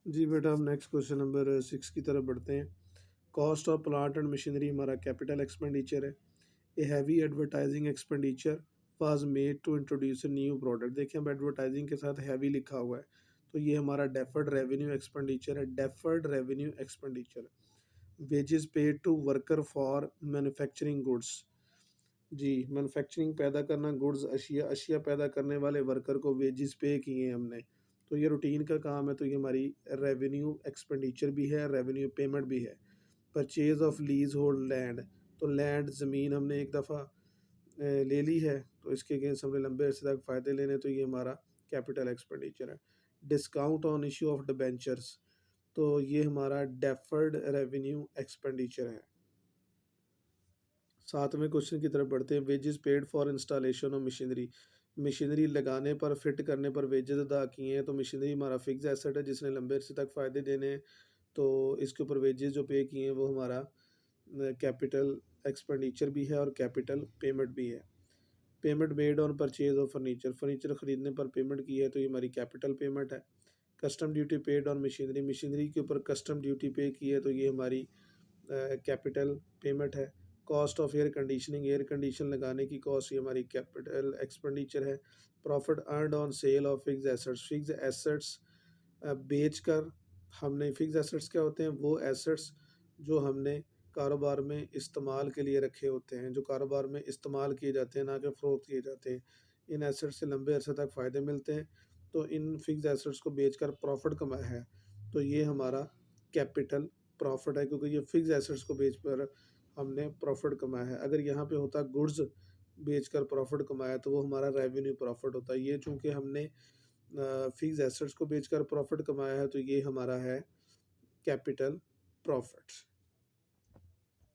जी बेटा, हम next question number 6 की तरफ बढ़ते हैं। Cost of plant and machinery हमारा कैपिटल एक्सपेंडिचर है। A heavy advertising expenditure was made to introduce a new product. देखिए, अब एडवर्टाइजिंग के साथ हैवी लिखा हुआ है, तो ये हमारा डेफर्ड रेवेन्यू एक्सपेंडिचर है। Deferred revenue expenditure, wages paid to worker for manufacturing goods. जी, मैन्युफैक्चरिंग पैदा करना, गुड्स अशिया अशिया पैदा करने वाले वर्कर को वेजेस पे किए हैं हमने, तो ये रूटीन का काम है, तो ये हमारी रेवेन्यू एक्सपेंडिचर भी है, रेवेन्यू पेमेंट भी है। Purchase of lease hold land, तो लैंड ज़मीन हमने एक दफ़ा ले ली है, तो इसके अगेंस्ट हमने लंबे अरसे तक फ़ायदे लेने, तो ये हमारा कैपिटल एक्सपेंडिचर है। Discount on issue of debentures, तो ये हमारा डेफर्ड रेवेन्यू एक्सपेंडिचर है। सातवें क्वेश्चन की तरफ बढ़ते हैं। Wages paid for installation of machinery, machinery लगाने पर, फिट करने पर वेजेस अदा किए हैं, तो मशीनरी हमारा फिक्स एसेट है जिसने लंबे अरसे तक फ़ायदे देने हैं, तो इसके ऊपर वेजेस जो पे किए हैं वो हमारा कैपिटल एक्सपेंडिचर भी है और कैपिटल पेमेंट भी है। Payment made on purchase of furniture, furniture ख़रीदने पर पेमेंट की है, तो ये हमारी कैपिटल पेमेंट है। Custom duty paid on machinery, machinery के ऊपर कस्टम ड्यूटी पे की है, तो ये हमारी कैपिटल पेमेंट है। Cost of air conditioning, air condition लगाने की कॉस्ट, ये हमारी कैपिटल एक्सपेंडिचर है। Profit earned on sale of fix assets, fix assets बेच कर हमने, फिक्स एसेट्स क्या होते हैं? वो एसेट्स जो हमने कारोबार में इस्तेमाल के लिए रखे होते हैं, जो कारोबार में इस्तेमाल किए जाते हैं, ना कि फ़रोख्त किए जाते हैं। इन एसेट्स से लंबे अरसे तक फ़ायदे मिलते हैं, तो इन फिक्स एसेट्स को बेचकर प्रॉफिट कमाया है, तो ये हमारा कैपिटल प्रॉफिट है, क्योंकि ये फिक्स एसेट्स को बेच कर हमने प्रॉफिट कमाया है। अगर यहाँ पे होता गुड्स बेचकर प्रॉफिट कमाया, तो वो हमारा रेवेन्यू प्रॉफिट होता है। ये चूँकि हमने फिक्स एसेट्स को बेचकर प्रॉफिट कमाया है, तो ये हमारा है कैपिटल प्रॉफिट।